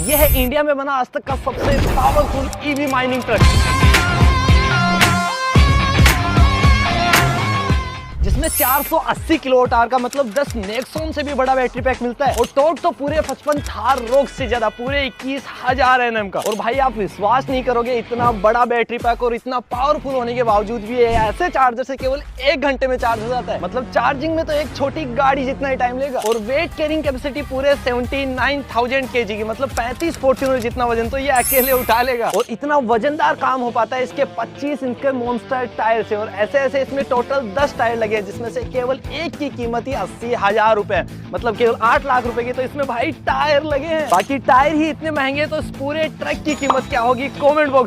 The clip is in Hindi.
ये है इंडिया में बना आज तक का सबसे पावरफुल ईवी माइनिंग ट्रक, जिसमें 480 किलोवाट आवर का मतलब 10 नेक्सॉन से भी बड़ा बैटरी पैक मिलता है और टॉर्क तो पूरे 55 थार रोग से ज्यादा, पूरे 21,000 Nm का। और भाई आप विश्वास नहीं करोगे, इतना बड़ा बैटरी पैक और इतना पावरफुल होने के बावजूद भी ये ऐसे चार्जर से केवल 1 घंटे में चार्ज हो जाता है। मतलब चार्जिंग में तो एक छोटी गाड़ी जितना ही टाइम लेगा। और वेट कैरिंग कैपेसिटी पूरे 79,000 kg की, मतलब 35 फॉर्च्यूनर जितना वजन तो ये अकेले उठा लेगा। और इतना वजनदार काम हो पाता है इसके 25 इंच के मॉन्स्टर टायर से। और ऐसे ऐसे इसमें टोटल 10 टायर लगे, जिसमें से केवल एक की कीमत ही 80,000 रुपए, मतलब केवल 8 लाख रुपए की। तो इसमें भाई टायर लगे हैं, बाकी टायर ही इतने महंगे, तो इस पूरे ट्रक की कीमत क्या होगी कमेंट बॉक्स